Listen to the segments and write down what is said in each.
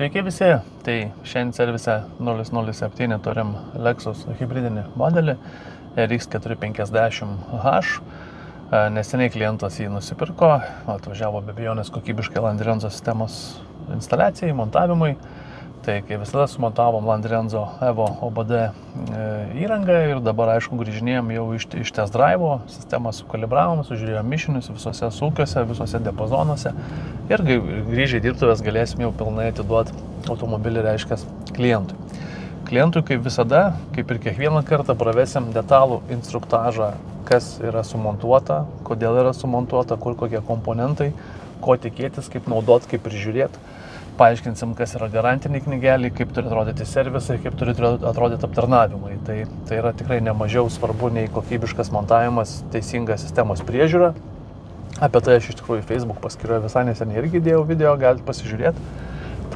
Sveiki visi, tai šiandien servise 007 turim Lexus hybridinį modelį RX 450H. Neseniai klientas jį nusipirko, atvažiavo be abejonės kokybiškai Landrenzo sistemos instaliacijai, montavimui. Tai kai visada sumontavom Landrenzo Evo OBD įrangą ir dabar aišku grįžinėjom jau iš test drive'o, sistemą sukalibravom, sužiūrėjom mišinius visose sūkiuose, visose diapazonuose ir grįžę į dirbtuvės galėsim jau pilnai atiduoti automobilį, reiškias, klientui. Klientui kaip visada, kaip ir kiekvieną kartą pravesim detalų instruktažą, kas yra sumontuota, kodėl yra sumontuota, kur kokie komponentai, ko tikėtis, kaip naudot, kaip prižiūrėti. Paaiškinsim, kas yra garantiniai knygeliai, kaip turi atrodyti servisai, kaip turi atrodyti aptarnavimai. Tai yra tikrai nemažiau svarbu nei kokybiškas montavimas, teisinga sistemos priežiūra. Apie tai aš iš tikrųjų Facebook paskyroje visai neseniai irgi dėjau video, galite pasižiūrėti.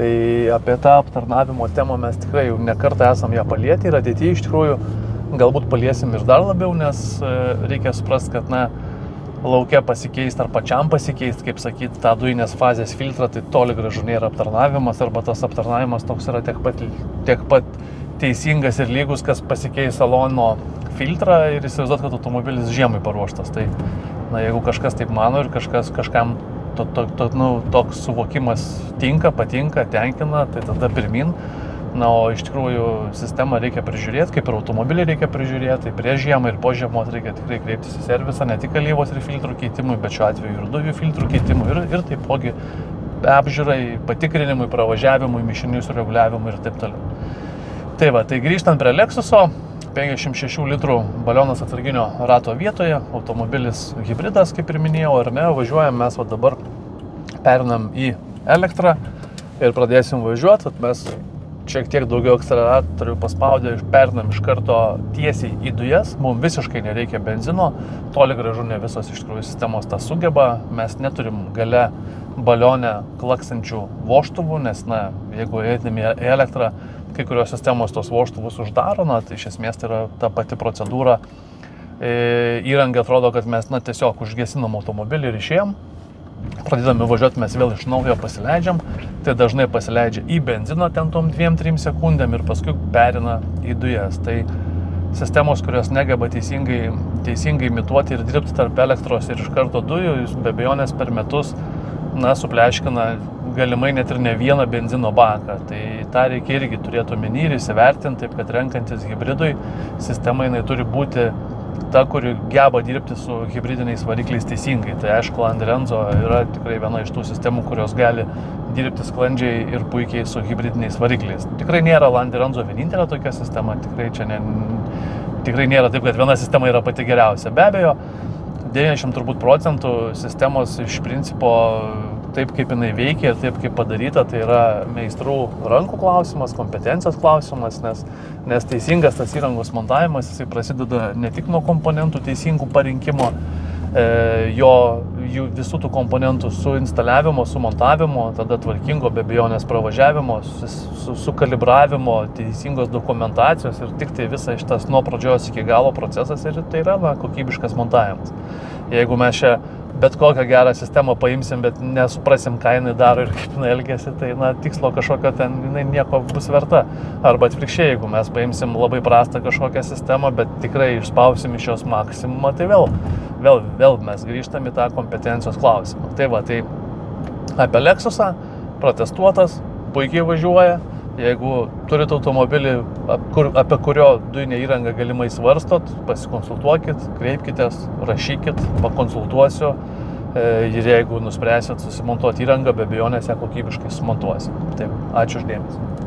Tai apie tą aptarnavimo temą mes tikrai jau ne kartą esam ją palietę ir ateityje iš tikrųjų galbūt paliesim ir dar labiau, nes reikia suprasti, kad laukia pasikeist ar pačiam pasikeist, kaip sakyti, tą dujinės fazės filtrą, tai toli gražu nėra aptarnavimas, arba tas aptarnavimas toks yra tiek pat teisingas ir lygus, kas pasikeis salono filtrą ir įsivaizduot, kad automobilis žiemai paruoštas. Tai jeigu kažkas taip mano ir kažkam toks suvokimas tinka, patinka, tenkina, tai tada pirmin. O iš tikrųjų sistemą reikia prižiūrėti, kaip ir automobilį reikia prižiūrėti, tai prieš žiemą ir po žiemos reikia tikrai kreiptis į servisą, ne tik alyvos ir filtrų keitimui, bet šiuo atveju ir dujų filtrų keitimui ir taipogi apžiūrai, patikrinimui, pravažiavimui, mišinių sureguliavimui ir taip toliau. Tai va, tai grįžtant prie Lexuso, 56 litrų balionas atsarginio rato vietoje, automobilis hybridas, kaip ir minėjau, ar ne, važiuojam mes va dabar, perinam į elektrą ir pradėsim važiuoti, mes šiek tiek daugiau akceleratorių paspaudę, perinam iš karto tiesiai į dujas, mums visiškai nereikia benzino, toli gražu ne visos iš tikrųjų sistemos tą sugeba, mes neturim gale balione klaksančių vožtuvų, nes jeigu eidami į elektrą, kai kurios sistemos tos vožtuvus uždaro, tai iš esmės tai yra ta pati procedūra, įranga atrodo, kad mes tiesiog užgesinam automobilį ir išėjom. Pradėdami važiuoti mes vėl iš naujo pasileidžiam, tai dažnai pasileidžia į benziną ten tom 2-3 sekundėm ir paskui perina į dujas. Tai sistemos, kurios negeba teisingai imituoti ir dirbti tarp elektros ir iš karto dujų, jūs be abejonės per metus supleškina galimai net ir ne vieną benzino baką. Tai tą reikia irgi turėti omeny ir įsivertinti, taip kad renkantis hybridui, sistema jinai turi būti ta, kuri geba dirbti su hybridiniais varikliais teisingai. Tai aišku, Landrenzo yra tikrai viena iš tų sistemų, kurios gali dirbti sklandžiai ir puikiai su hybridiniais varikliais. Tikrai nėra Landrenzo vienintelė tokia sistema, tikrai nėra taip, kad viena sistema yra pati geriausia. Be abejo, 90% sistemos iš principo taip, kaip jinai veikia ir taip, kaip padaryta, tai yra meistrų rankų klausimas, kompetencijos klausimas, nes teisingas tas įrangos montavimas, jisai prasideda ne tik nuo komponentų teisingų parinkimo, jų visų tų komponentų suinstaliavimo, sumontavimo, tada tvarkingo be abejonės pravažiavimo, sukalibravimo, teisingos dokumentacijos ir tik tai visas šitas nuo pradžios iki galo procesas ir tai yra kokybiškas montavimas. Jeigu mes čia bet kokią gerą sistemą paimsim, bet nesuprasim, ką jinai daro ir kaip jinai elgiasi, tai tikslo kažkokio ten jinai nieko bus verta. Arba atvirkščiai, jeigu mes paimsim labai prastą kažkokią sistemą, bet tikrai išspausim iš jos maksimumą, tai vėl mes grįžtam į tą kompetencijos klausimą. Tai va, tai apie Lexusą, protestuotas, puikiai važiuoja. Jeigu turit automobilį, apie kurio dujinę įrangą galimai svarstot, pasikonsultuokit, kreipkitės, rašykit, pakonsultuosiu ir jeigu nuspręsit susimontuoti įrangą, be abejonės ją kokybiškai sumontuosim. Taip, ačiū už dėmesį.